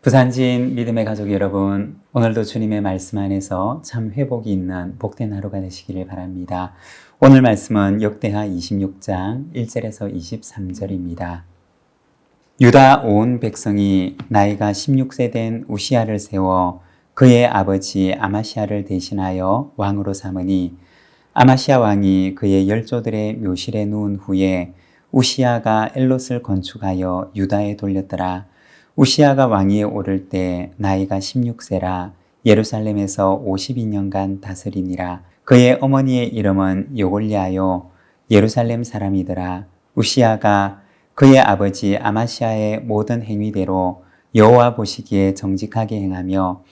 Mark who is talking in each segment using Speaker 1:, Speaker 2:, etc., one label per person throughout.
Speaker 1: 부산진 믿음의 가족 여러분, 오늘도 주님의 말씀 안에서 참 회복이 있는 복된 하루가 되시기를 바랍니다. 오늘 말씀은 역대하 26장 1절에서 23절입니다. 유다 온 백성이 나이가 16세 된 우시야를 세워 그의 아버지 아마시아를 대신하여 왕으로 삼으니 아마시아 왕이 그의 열조들의 묘실에 누운 후에 우시야가 엘롯을 건축하여 유다에 돌렸더라. 우시야가 왕위에 오를 때 나이가 16세라 예루살렘에서 52년간 다스리니라. 그의 어머니의 이름은 여골랴요 예루살렘 사람이더라. 우시야가 그의 아버지 아마시아의 모든 행위대로 여호와 보시기에 정직하게 행하며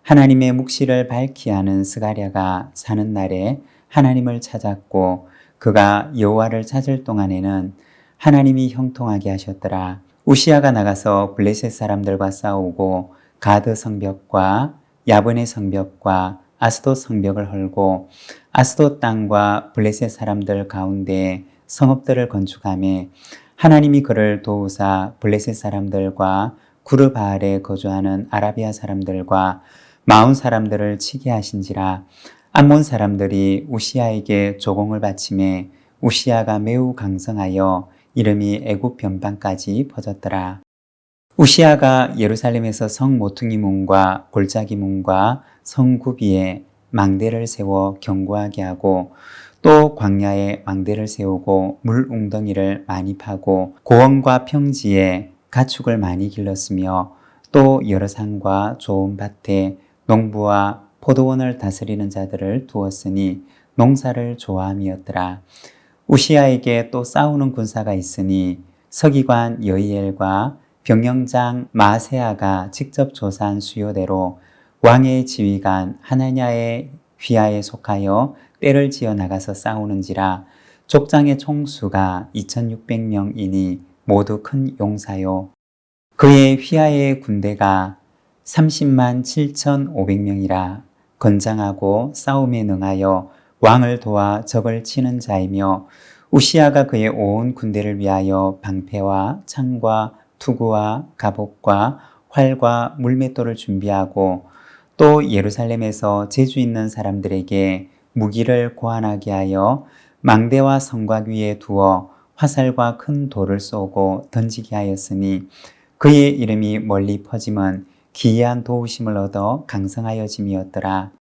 Speaker 1: 하나님의 묵시를 밝히 하는 스가랴가 사는 날에 하나님을 찾았고 그가 여호와를 찾을 동안에는 하나님이 형통하게 하셨더라. 우시야가 나가서 블레셋 사람들과 싸우고 가드 성벽과 야브네 성벽과 아스돗 성벽을 헐고 아스돗 땅과 블레셋 사람들 가운데 성읍들을 건축하며 하나님이 그를 도우사 블레셋 사람들과 구르바알에 거주하는 아라비아 사람들과 마온 사람들을 치게 하신지라. 암몬 사람들이 우시야에게 조공을 바치매 우시야가 매우 강성하여 이름이 애굽 변방까지 퍼졌더라. 우시야가 예루살렘에서 성 모퉁이 문과 골짜기 문과 성구비에 망대를 세워 견고하게 하고 또 광야에 망대를 세우고 물 웅덩이를 많이 파고 고원과 평지에 가축을 많이 길렀으며 또 여러 산과 좋은 밭에 농부와 포도원을 다스리는 자들을 두었으니 농사를 좋아함이었더라. 우시야에게 또 싸우는 군사가 있으니 서기관 여이엘과 병영장 마세아가 직접 조사한 수요대로 왕의 지휘관 하나냐의 휘하에 속하여 떼를 지어 나가서 싸우는지라. 족장의 총수가 2600명이니 모두 큰 용사요. 그의 휘하의 군대가 30만 7500명이라. 건장하고 싸움에 능하여 왕을 도와 적을 치는 자이며 우시야가 그의 온 군대를 위하여 방패와 창과 투구와 갑옷과 활과 물맷돌을 준비하고 또 예루살렘에서 재주 있는 사람들에게 무기를 고안하게 하여 망대와 성곽 위에 두어 화살과 큰 돌을 쏘고 던지게 하였으니 그의 이름이 멀리 퍼짐은 기이한 도우심을 얻어 강성하여짐이었더라.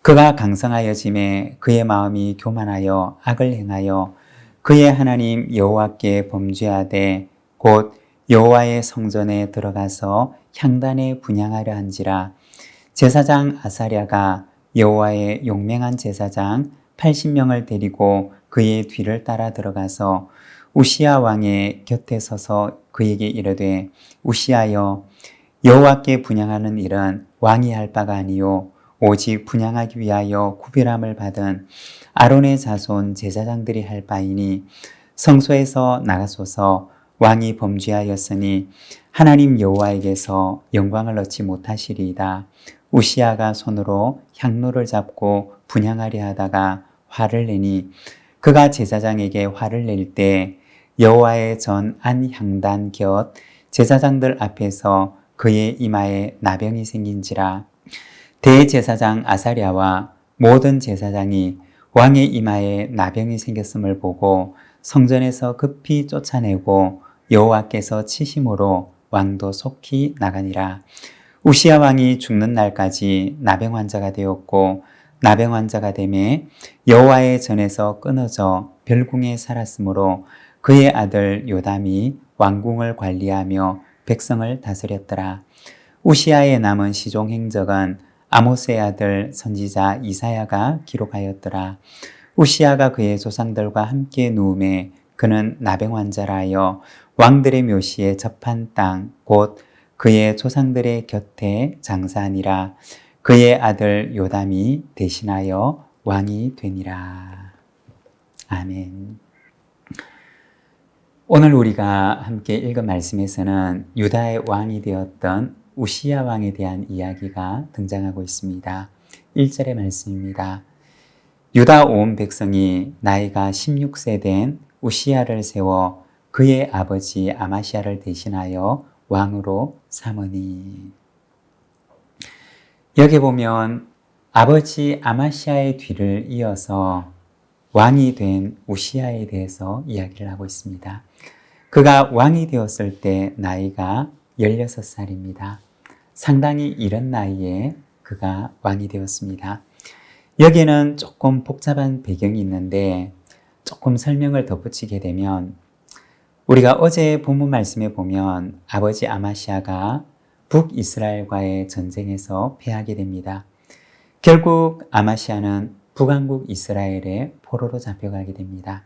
Speaker 1: 그가 강성하여짐에 그의 마음이 교만하여 악을 행하여 그의 하나님 여호와께 범죄하되 곧 여호와의 성전에 들어가서 향단에 분향하려 한지라. 제사장 아사랴가 여호와의 용맹한 제사장 80명을 데리고 그의 뒤를 따라 들어가서 우시야 왕의 곁에 서서 그에게 이르되 우시야여 여호와께 분향하는 일은 왕이 할 바가 아니요 오직 분향하기 위하여 구별함을 받은 아론의 자손 제사장들이 할 바이니 성소에서 나가소서. 왕이 범죄하였으니 하나님 여호와에게서 영광을 얻지 못하시리이다. 우시야가 손으로 향로를 잡고 분향하려 하다가 화를 내니 그가 제사장에게 화를 낼 때 여호와의 전 안향단 곁 제사장들 앞에서 그의 이마에 나병이 생긴지라. 대제사장 아사랴와 모든 제사장이 왕의 이마에 나병이 생겼음을 보고 성전에서 급히 쫓아내고 여호와께서 치심으로 왕도 속히 나가니라. 우시야 왕이 죽는 날까지 나병 환자가 되었고 나병 환자가 되매 여호와의 전에서 끊어져 별궁에 살았으므로 그의 아들 요담이 왕궁을 관리하며 백성을 다스렸더라. 우시야의 남은 시종 행적은 아모스의 아들 선지자 이사야가 기록하였더라. 우시야가 그의 조상들과 함께 누움에 그는 나병 환자라 하여 왕들의 묘시에 접한 땅 곧 그의 조상들의 곁에 장사하니라. 그의 아들 요담이 대신하여 왕이 되니라. 아멘. 오늘 우리가 함께 읽은 말씀에서는 유다의 왕이 되었던 우시야 왕에 대한 이야기가 등장하고 있습니다. 1절의 말씀입니다. 유다 온 백성이 나이가 16세 된 우시야를 세워 그의 아버지 아마시아를 대신하여 왕으로 삼으니. 여기 보면 아버지 아마시아의 뒤를 이어서 왕이 된 우시야에 대해서 이야기를 하고 있습니다. 그가 왕이 되었을 때 나이가 16살입니다. 상당히 이른 나이에 그가 왕이 되었습니다. 여기에는 조금 복잡한 배경이 있는데 조금 설명을 덧붙이게 되면 우리가 어제 본문 말씀에 보면 아버지 아마시아가 북이스라엘과의 전쟁에서 패하게 됩니다. 결국 아마시아는 북왕국 이스라엘의 포로로 잡혀가게 됩니다.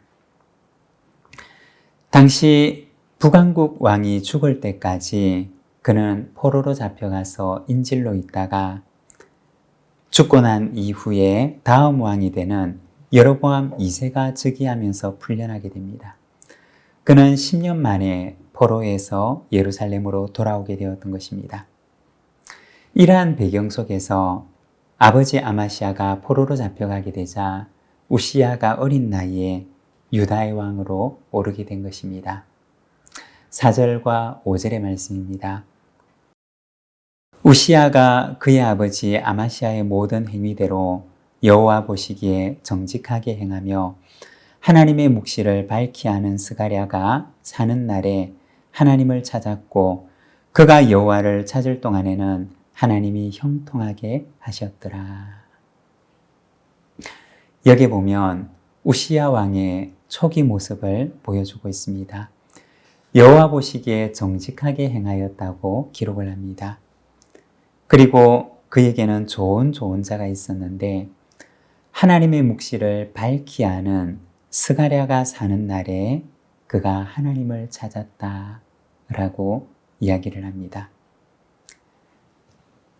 Speaker 1: 당시 북왕국 왕이 죽을 때까지 그는 포로로 잡혀가서 인질로 있다가 죽고 난 이후에 다음 왕이 되는 여로보암 2세가 즉위하면서 풀려나게 됩니다. 그는 10년 만에 포로에서 예루살렘으로 돌아오게 되었던 것입니다. 이러한 배경 속에서 아버지 아마시아가 포로로 잡혀가게 되자 우시야가 어린 나이에 유다의 왕으로 오르게 된 것입니다. 4절과 5절의 말씀입니다. 우시야가 그의 아버지 아마시아의 모든 행위대로 여호와 보시기에 정직하게 행하며 하나님의 묵시를 밝히 아는 스가랴가 사는 날에 하나님을 찾았고 그가 여호와를 찾을 동안에는 하나님이 형통하게 하셨더라. 여기 보면 우시야 왕의 초기 모습을 보여주고 있습니다. 여호와 보시기에 정직하게 행하였다고 기록을 합니다. 그리고 그에게는 좋은 자가 있었는데 하나님의 묵시를 밝히 아는 스가랴가 사는 날에 그가 하나님을 찾았다라고 이야기를 합니다.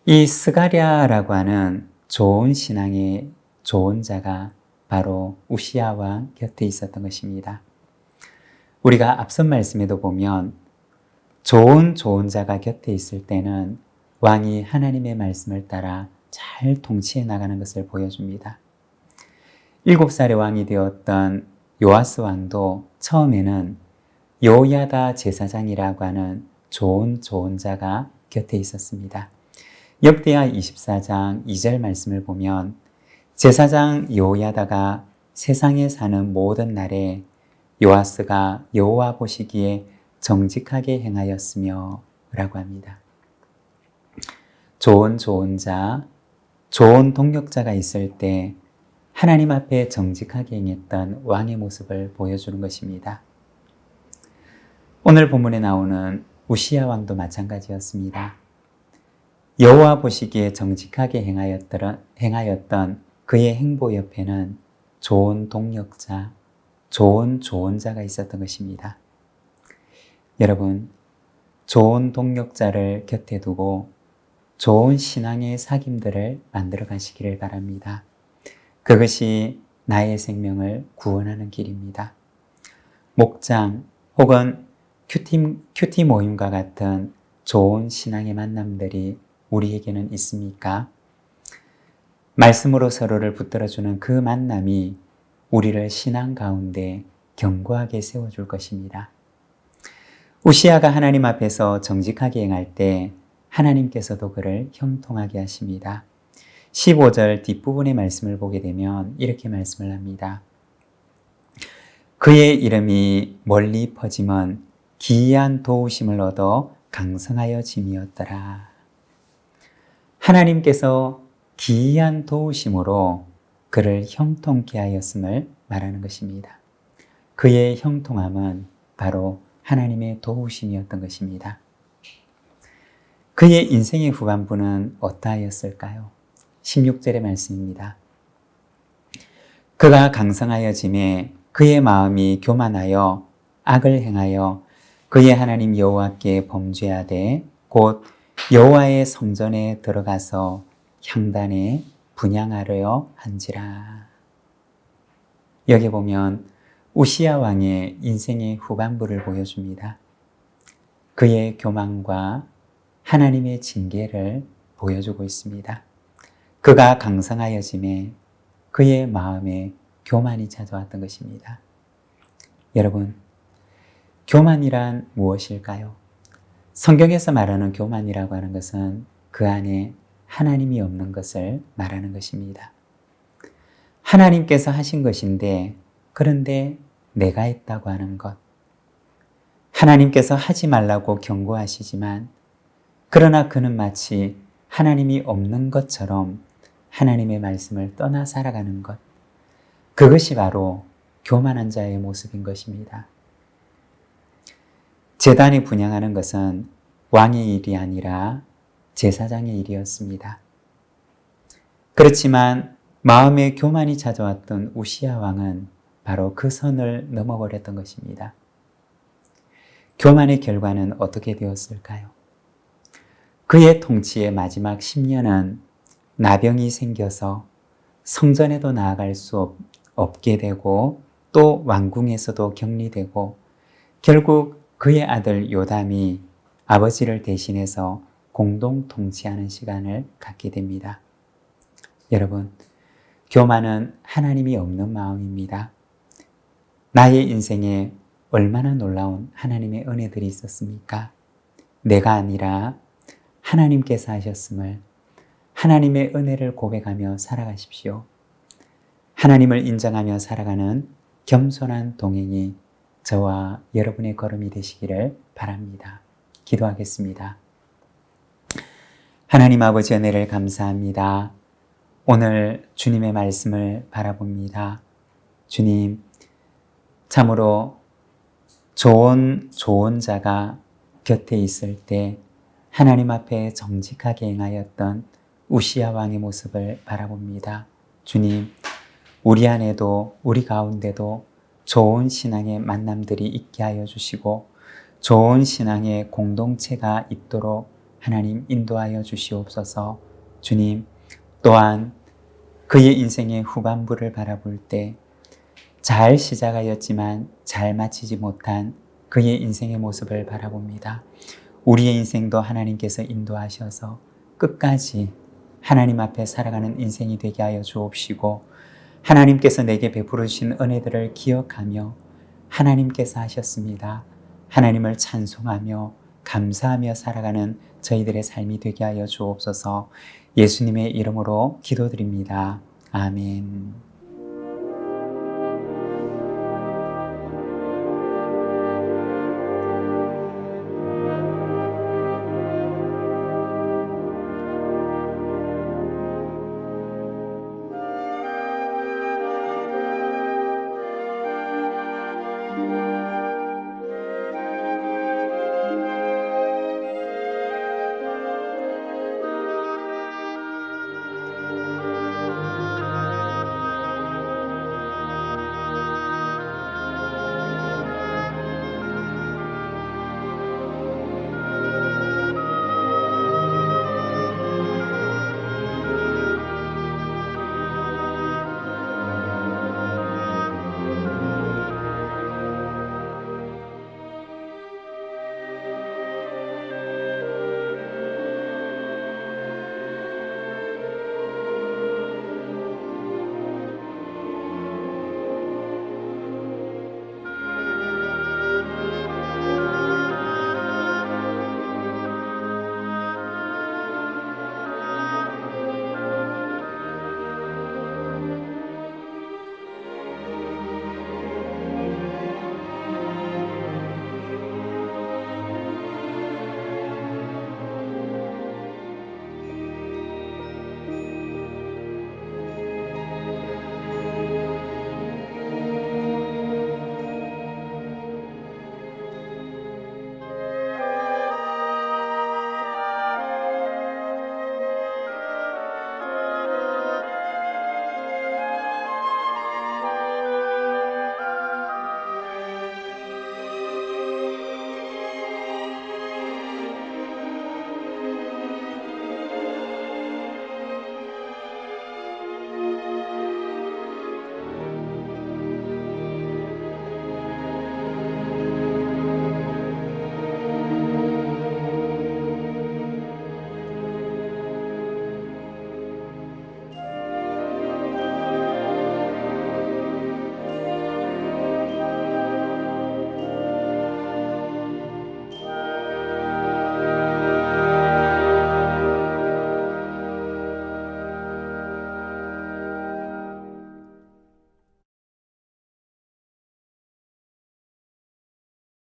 Speaker 1: 이 스가랴라고 하는 좋은 신앙의 좋은 자가 바로 우시야 왕 곁에 있었던 것입니다. 우리가 앞선 말씀에도 보면 좋은 자가 곁에 있을 때는 왕이 하나님의 말씀을 따라 잘 통치해 나가는 것을 보여줍니다. 7살의 왕이 되었던 요아스 왕도 처음에는 요야다 제사장이라고 하는 좋은 자가 곁에 있었습니다. 역대하 24장 2절 말씀을 보면 제사장 요야다가 세상에 사는 모든 날에 요아스가 여호와 보시기에 정직하게 행하였으며 라고 합니다. 좋은 자, 좋은 동력자가 있을 때 하나님 앞에 정직하게 행했던 왕의 모습을 보여주는 것입니다. 오늘 본문에 나오는 우시야 왕도 마찬가지였습니다. 여호와 보시기에 정직하게 행하였던 그의 행보 옆에는 좋은 동력자, 좋은 자가 있었던 것입니다. 여러분, 좋은 동력자를 곁에 두고 좋은 신앙의 사귐들을 만들어 가시기를 바랍니다. 그것이 나의 생명을 구원하는 길입니다. 목장 혹은 큐티 모임과 같은 좋은 신앙의 만남들이 우리에게는 있습니까? 말씀으로 서로를 붙들어주는 그 만남이 우리를 신앙 가운데 견고하게 세워줄 것입니다. 우시야가 하나님 앞에서 정직하게 행할 때 하나님께서도 그를 형통하게 하십니다. 15절 뒷부분의 말씀을 보게 되면 이렇게 말씀을 합니다. 그의 이름이 멀리 퍼짐은 기이한 도우심을 얻어 강성하여 짐이었더라. 하나님께서 기이한 도우심으로 그를 형통케 하였음을 말하는 것입니다. 그의 형통함은 바로 하나님의 도우심이었던 것입니다. 그의 인생의 후반부는 어떠하였을까요? 16절의 말씀입니다. 그가 강성하여 짐에 그의 마음이 교만하여 악을 행하여 그의 하나님 여호와께 범죄하되 곧 여호와의 성전에 들어가서 향단에 분향하려 한지라. 여기 보면 우시야 왕의 인생의 후반부를 보여줍니다. 그의 교만과 하나님의 징계를 보여주고 있습니다. 그가 강성하여짐에 그의 마음에 교만이 찾아왔던 것입니다. 여러분, 교만이란 무엇일까요? 성경에서 말하는 교만이라고 하는 것은 그 안에 하나님이 없는 것을 말하는 것입니다. 하나님께서 하신 것인데 그런데 내가 했다고 하는 것. 하나님께서 하지 말라고 경고하시지만 그러나 그는 마치 하나님이 없는 것처럼 하나님의 말씀을 떠나 살아가는 것. 그것이 바로 교만한 자의 모습인 것입니다. 제단이 분향하는 것은 왕의 일이 아니라 제사장의 일이었습니다. 그렇지만 마음에 교만이 찾아왔던 우시야 왕은 바로 그 선을 넘어버렸던 것입니다. 교만의 결과는 어떻게 되었을까요? 그의 통치의 마지막 10년은 나병이 생겨서 성전에도 나아갈 수 없게 되고 또 왕궁에서도 격리되고 결국 그의 아들 요담이 아버지를 대신해서 공동 통치하는 시간을 갖게 됩니다. 여러분, 교만은 하나님이 없는 마음입니다. 나의 인생에 얼마나 놀라운 하나님의 은혜들이 있었습니까? 내가 아니라 하나님께서 하셨음을 하나님의 은혜를 고백하며 살아가십시오. 하나님을 인정하며 살아가는 겸손한 동행이 저와 여러분의 걸음이 되시기를 바랍니다. 기도하겠습니다. 하나님 아버지 은혜를 감사합니다. 오늘 주님의 말씀을 바라봅니다. 주님, 참으로 좋은 자가 곁에 있을 때 하나님 앞에 정직하게 행하였던 우시야 왕의 모습을 바라봅니다. 주님, 우리 안에도 우리 가운데도 좋은 신앙의 만남들이 있게 하여 주시고 좋은 신앙의 공동체가 있도록 하나님 인도하여 주시옵소서. 주님, 또한 그의 인생의 후반부를 바라볼 때 잘 시작하였지만 잘 마치지 못한 그의 인생의 모습을 바라봅니다. 우리의 인생도 하나님께서 인도하셔서 끝까지 하나님 앞에 살아가는 인생이 되게 하여 주옵시고 하나님께서 내게 베풀으신 은혜들을 기억하며 하나님께서 하셨습니다. 하나님을 찬송하며 감사하며 살아가는 저희들의 삶이 되게 하여 주옵소서. 예수님의 이름으로 기도드립니다. 아멘.